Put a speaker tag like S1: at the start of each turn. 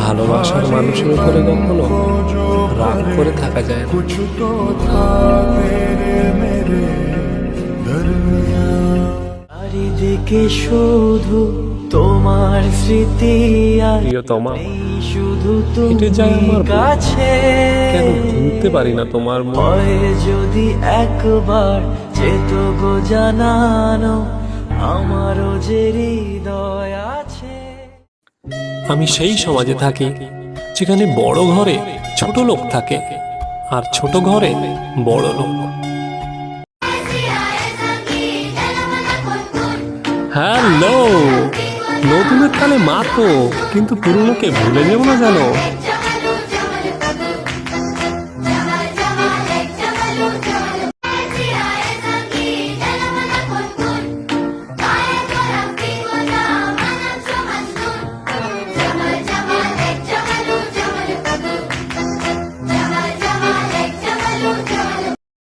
S1: ভালোবাসার মানুষের উপরে কখনো রাগ করে থাকা যায় না।
S2: চারিদিকে শুধু তোমার স্মৃতি আর
S1: প্রিয়তমা,
S2: শুধু
S1: হেঁটে
S2: তুমি
S1: যায় আমার বুক।
S2: কাছে।
S1: কেন ভুলতে পারি না তোমার মুখ?
S2: হয় যদি একবার যেত গো জানানো, আমারও যে হৃদয় আছে।
S1: আমি সেই সমাজে থাকি যেখানে বড় ঘরে ছোট লোক থাকে আর ছোট ঘরে বড় লোক। হ্যালো, নতুনের তালে মাতো, কিন্তু পুরনোকে ভুলে যাবো না জানো।